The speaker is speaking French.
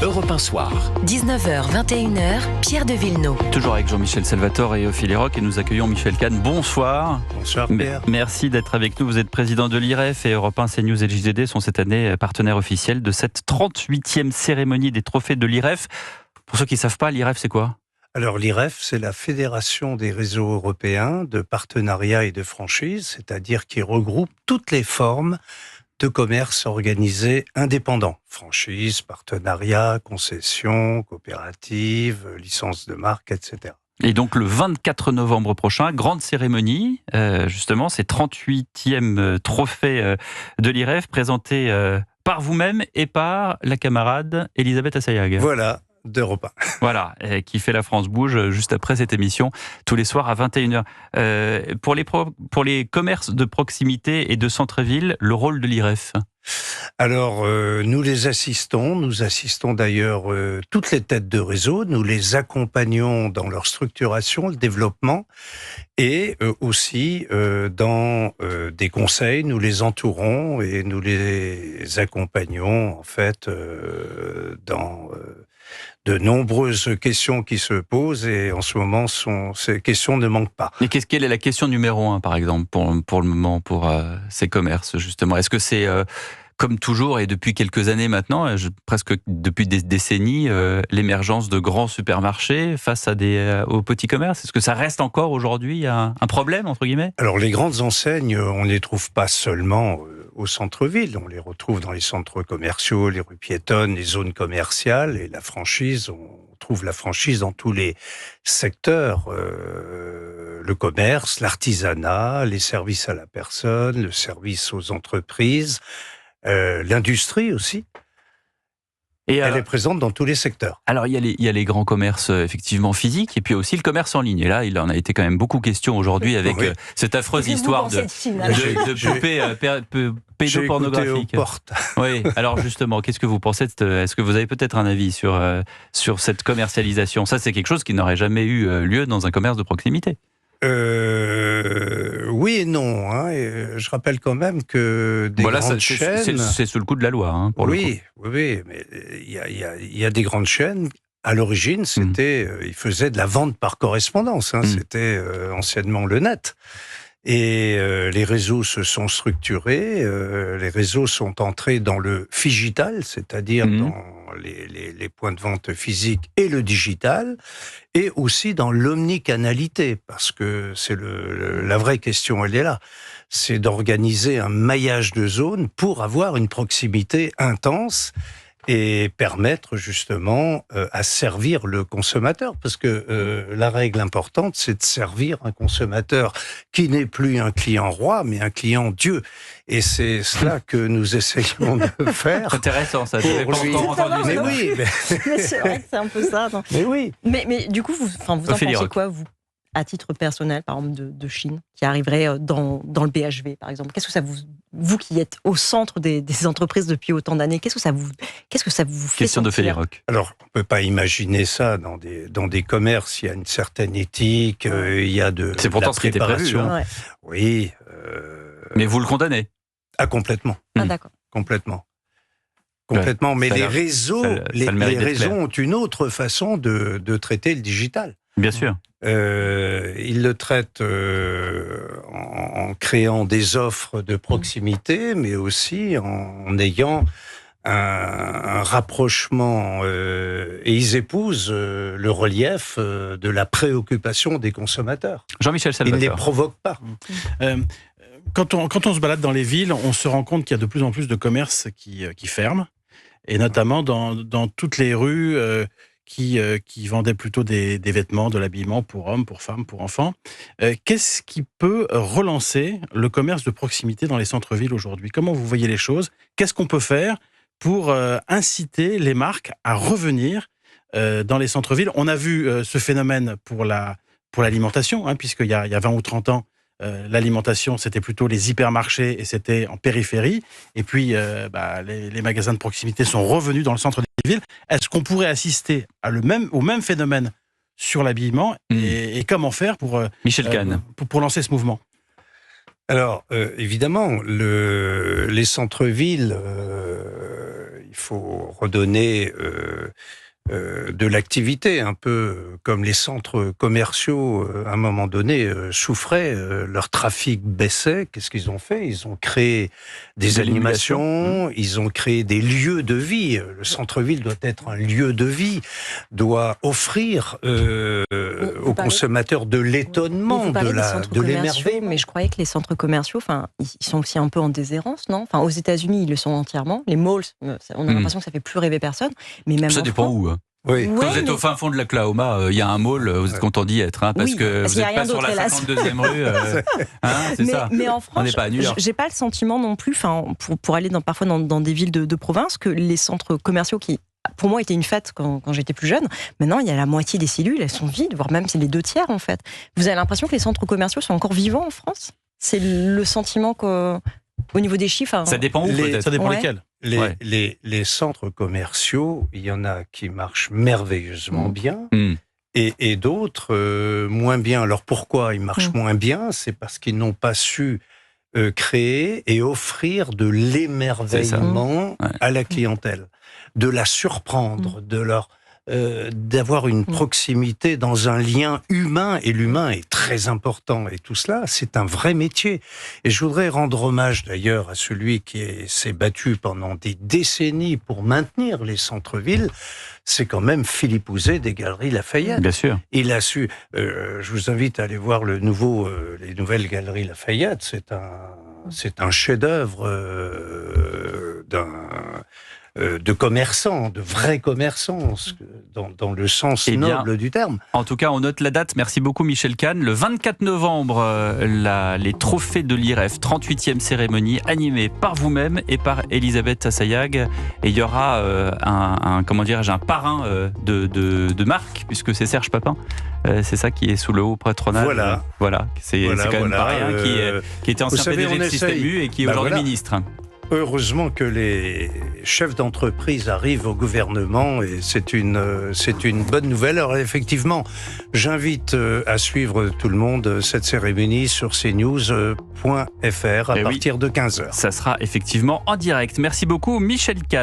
Europe 1 Soir. 19h, 21h, Pierre de Villeneuve. Toujours avec Jean-Michel Salvatore et Ophélie Roch, et nous accueillons Michel Kahn. Bonsoir. Bonsoir Pierre. Merci d'être avec nous. Vous êtes président de l'IREF et Europe 1, CNews et JDD sont cette année partenaires officiels de cette 38e cérémonie des trophées de l'IREF. Pour ceux qui ne savent pas, l'IREF c'est quoi ? Alors l'IREF, c'est la Fédération des réseaux européens de partenariat et de franchise, c'est-à-dire qui regroupe toutes les formes de commerce organisé indépendant. Franchise, partenariat, concession, coopérative, licence de marque, etc. Et donc le 24 novembre prochain, grande cérémonie, justement, c'est 38e trophée de l'IREF présenté par vous-même et par la camarade Elisabeth Assayag. Voilà, d'Europe 1. Voilà, qui fait La France Bouge juste après cette émission, tous les soirs à 21h. Pour les commerces de proximité et de centre-ville, le rôle de l'IREF ? Alors, nous assistons d'ailleurs toutes les têtes de réseau, nous les accompagnons dans leur structuration, le développement, et aussi dans des conseils, nous les entourons et nous les accompagnons en fait dans de nombreuses questions qui se posent, et en ce moment, ces questions ne manquent pas. Et quelle est la question numéro 1, par exemple, pour le moment, pour ces commerces, justement ? Est-ce que c'est, comme toujours, et depuis quelques années maintenant, presque depuis des décennies, l'émergence de grands supermarchés face à aux petits commerces ? Est-ce que ça reste encore aujourd'hui un problème, entre guillemets ? Alors, les grandes enseignes, on ne les trouve pas seulement au centre-ville, on les retrouve dans les centres commerciaux, les rues piétonnes, les zones commerciales, et la franchise, on trouve la franchise dans tous les secteurs, le commerce, l'artisanat, les services à la personne, le service aux entreprises, l'industrie aussi. Et elle est présente dans tous les secteurs. Alors, il y a les grands commerces effectivement physiques, et puis aussi le commerce en ligne. Et là, il en a été quand même beaucoup question aujourd'hui avec cette affreuse histoire de poupées pédopornographiques. Oui. Alors justement, qu'est-ce que vous pensez est-ce que vous avez peut-être un avis sur cette commercialisation ? Ça, c'est quelque chose qui n'aurait jamais eu lieu dans un commerce de proximité. Oui et non. Hein. Je rappelle quand même que des grandes chaînes... C'est sous le coup de la loi, pour le coup. Oui, mais il y a des grandes chaînes. À l'origine, c'était, ils faisaient de la vente par correspondance. C'était anciennement le net. Et les réseaux se sont structurés, les réseaux sont entrés dans le phygital, c'est-à-dire dans les points de vente physiques et le digital, et aussi dans l'omnicanalité, parce que c'est la vraie question, elle est là. C'est d'organiser un maillage de zones pour avoir une proximité intense et permettre justement à servir le consommateur, parce que la règle importante, c'est de servir un consommateur qui n'est plus un client roi, mais un client Dieu. Et c'est cela que nous essayons de faire. C'est intéressant, ça. Je n'avais pas encore entendu ça. Mais oui. Mais c'est vrai que c'est un peu ça. Non. Mais oui. Mais du coup, vous en pensez quoi, vous, à titre personnel, par exemple, de Chine, qui arriverait dans le BHV, par exemple ? Qu'est-ce que ça vous qui êtes au centre des entreprises depuis autant d'années, qu'est-ce que ça vous fait Question de Ophélie Roch. Alors, on peut pas imaginer ça dans des commerces. Il y a une certaine éthique, il y a de. C'est pourtant ce qui était prévu. Ouais. Oui. Mais vous le condamnez ? Ah, complètement. Ah, d'accord. Complètement. Ouais, mais les réseaux, les réseaux ont une autre façon de traiter le digital. Bien sûr. Ils le traitent en créant des offres de proximité, mais aussi en ayant un rapprochement, et ils épousent le relief de la préoccupation des consommateurs. Jean-Michel Salvatore. Ils ne les provoquent pas. Quand on se balade dans les villes, on se rend compte qu'il y a de plus en plus de commerces qui ferment, et notamment dans toutes les rues qui vendaient plutôt des vêtements, de l'habillement pour hommes, pour femmes, pour enfants. Qu'est-ce qui peut relancer le commerce de proximité dans les centres-villes aujourd'hui ? Comment vous voyez les choses ? Qu'est-ce qu'on peut faire pour inciter les marques à revenir dans les centres-villes ? On a vu ce phénomène pour l'alimentation, puisqu'il y a 20 ou 30 ans, l'alimentation, c'était plutôt les hypermarchés et c'était en périphérie. Et puis, les magasins de proximité sont revenus dans le centre des villes. Est-ce qu'on pourrait assister au même phénomène sur l'habillement et comment faire pour Michel Kahn. Pour lancer ce mouvement ? Alors, évidemment, les centres-villes, il faut redonner de l'activité, un peu comme les centres commerciaux, à un moment donné, souffraient, leur trafic baissait. Qu'est-ce qu'ils ont fait? Ils ont créé des animations, ils ont créé des lieux de vie. Le centre-ville doit être un lieu de vie, doit offrir aux consommateurs de l'étonnement, de l'émerveillement. Mais je croyais que les centres commerciaux, ils sont aussi un peu en déshérence, non? Aux États-Unis, ils le sont entièrement. Les malls, on a l'impression que ça fait plus rêver personne. Mais même ça dépend où. Oui. Quand vous êtes au fin fond de l'Oklahoma, il y a un mall, vous êtes content d'y être, parce que vous n'êtes pas sur la 52e rue. C'est ça. Mais en France, j'ai pas le sentiment non plus, pour aller parfois dans des villes de province, que les centres commerciaux qui, pour moi, étaient une fête quand j'étais plus jeune, maintenant il y a la moitié des cellules, elles sont vides, voire même c'est les 2 tiers en fait. Vous avez l'impression que les centres commerciaux sont encore vivants en France? C'est le sentiment qu'au niveau des chiffres... Ça dépend où, peut-être. Ça dépend lesquels. Les centres commerciaux, il y en a qui marchent merveilleusement bien et d'autres moins bien. Alors pourquoi ils marchent moins bien? C'est parce qu'ils n'ont pas su créer et offrir de l'émerveillement à la clientèle, de la surprendre, d'avoir une proximité dans un lien humain, et l'humain est très important, et tout cela, c'est un vrai métier. Et je voudrais rendre hommage d'ailleurs à celui qui s'est battu pendant des décennies pour maintenir les centres-villes, c'est quand même Philippe Houzet des Galeries Lafayette. Bien sûr. Il a su, je vous invite à aller voir les nouvelles Galeries Lafayette, c'est un chef-d'œuvre de commerçants, de vrais commerçants, dans le sens noble du terme. En tout cas, on note la date. Merci beaucoup, Michel Kahn. Le 24 novembre, les trophées de l'IREF, 38e cérémonie, animée par vous-même et par Elisabeth Assayag. Et il y aura un parrain de marque, puisque c'est Serge Papin. C'est ça qui est sous le haut patronage. Voilà. C'est quand même pas rien, qui était ancien PDG de Système U et qui est aujourd'hui ministre. Heureusement que les chefs d'entreprise arrivent au gouvernement et c'est une bonne nouvelle. Alors effectivement, j'invite à suivre tout le monde cette cérémonie sur cnews.fr à partir de 15h. Ça sera effectivement en direct. Merci beaucoup, Michel Kahn.